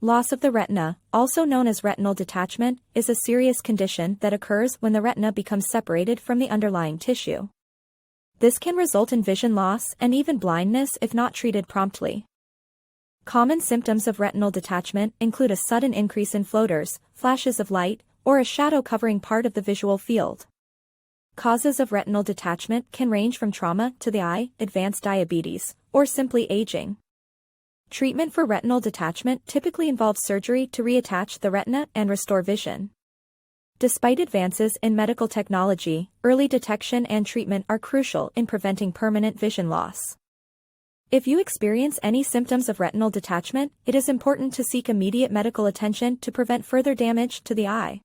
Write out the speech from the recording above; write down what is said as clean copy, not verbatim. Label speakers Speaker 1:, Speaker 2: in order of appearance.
Speaker 1: Loss of the retina, also known as retinal detachment, is a serious condition that occurs when the retina becomes separated from the underlying tissue. This can result in vision loss and even blindness if not treated promptly. Common symptoms of retinal detachment include a sudden increase in floaters, flashes of light, or a shadow covering part of the visual field. Causes of retinal detachment can range from trauma to the eye, advanced diabetes, or simply aging. Treatment for retinal detachment typically involves surgery to reattach the retina and restore vision. Despite advances in medical technology, early detection and treatment are crucial in preventing permanent vision loss. If you experience any symptoms of retinal detachment, it is important to seek immediate medical attention to prevent further damage to the eye.